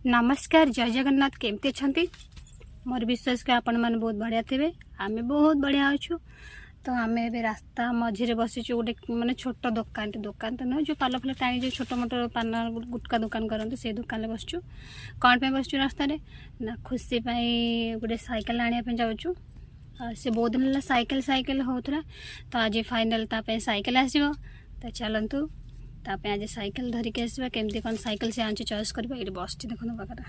नमस्कार जय जगन्नाथ केमती अच्छा मोर विश्वास के आपण मैंने बहुत बढ़िया थे। आम बहुत बढ़िया अच्छु। तो आम ए रास्ता मझे बसीचु गोटे मानने छोट दुकान तो नुह जो पाल फल टाणी जो छोट मोट पान गुटका दुकान करते से दुकान बसचु। कौन पे बसचु रास्ता ना खुशी गोटे साइकेल आने जाऊँ। से बहुत दिन है साइकेल साइकेल होता तो आज फाइनाल साइकेल आसो। तो चलतु तापे आज साइकेल धरिकी आसवा केमती कौन साइकेल से आनी चॉइस कर बस देखो पाखरा।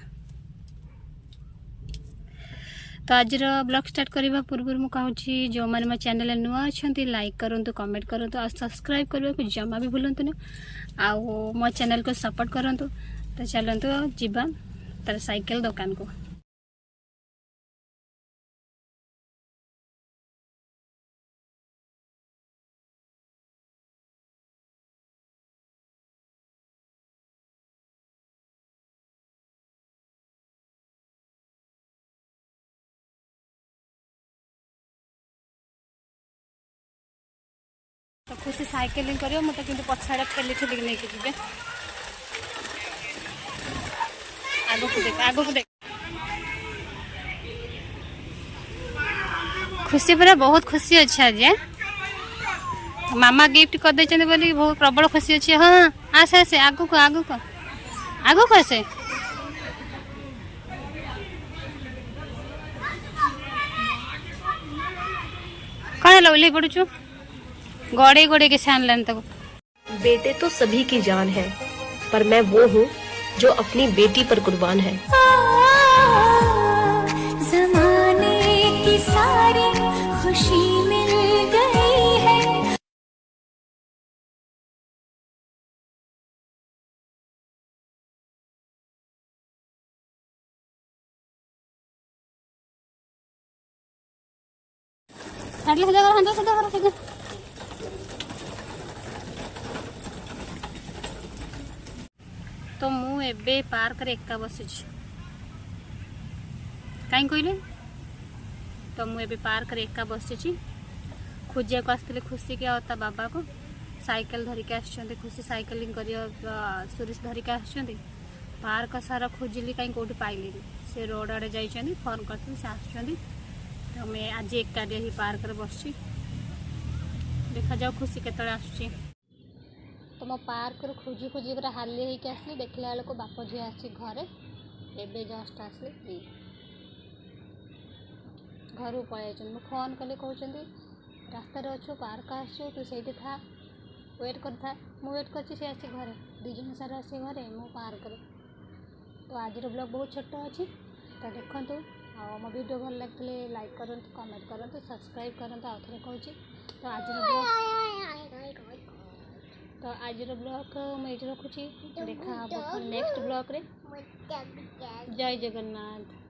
तो आज ब्लॉग स्टार्ट करने पूर्व मुझे कहूँ जो मैंने मो चैनल नुआ अच्छा लाइक करूँ कमेंट करूँ और सब्सक्राइब करने को जमा भी भूलतु आउ मो चैनल को सपोर्ट करूँ। तो चलतु जीवा तार साइकेल दुकान को। तो खुशी साइकेलिंग कर मत कि पछाड़े ठेली ठेली नहीं जी आगो को देख खुशी पूरा बहुत खुशी अच्छे आज मामा गिफ्ट कर दे बोली बहुत प्रबल खुशी अच्छे। हाँ आसे आसे आगो को आसे कौन है ओल्हे पड़ू गड़े गड़े के छान लान तक। बेटे तो सभी की जान है पर मैं वो हूँ जो अपनी बेटी पर कुर्बान है। ज़माने की सारी खुशी मिल गई है। तो मुझे पार्क रे एका बसी कहीं कहले। तो मुझे पार्क रे एका बसी खोजा को आसती खुशी के और बाबा को साइकेल धरिकी आस खुशी साइकेलिंग कर सुरेश धरिकी आस पार्क सारा खोजिली कहीं कौटी पाइली से रोड आड़े जाइए फोन करते से आस। तो मैं आज एकाटिया ही पार्क रे बस देखा जाओ खुशी केत आस। तो मो पार्क रू खोजी खोजी पूरा हाली होकर आसली देखला बेल को बाप झी आसी घरे एबे जस्ट आसली घर पलि मुझे फोन कले कहते रास्ता अच्छु पार्क आसु तू से था वेट कर था मुझे वेट कर आसी घरे दिजन सारा आसी घरे मो पार्क रे। तो आज ब्लॉग बहुत छोट अच्छी तो देखु मो वीडियो भल लगे लाइक करूँ कमेंट करूँ सब्सक्राइब करूँ आउ थे कहूँ। तो आज ब्लॉग मुझे रखुची देखा नेक्स्ट ब्लॉग रे। जय जगन्नाथ।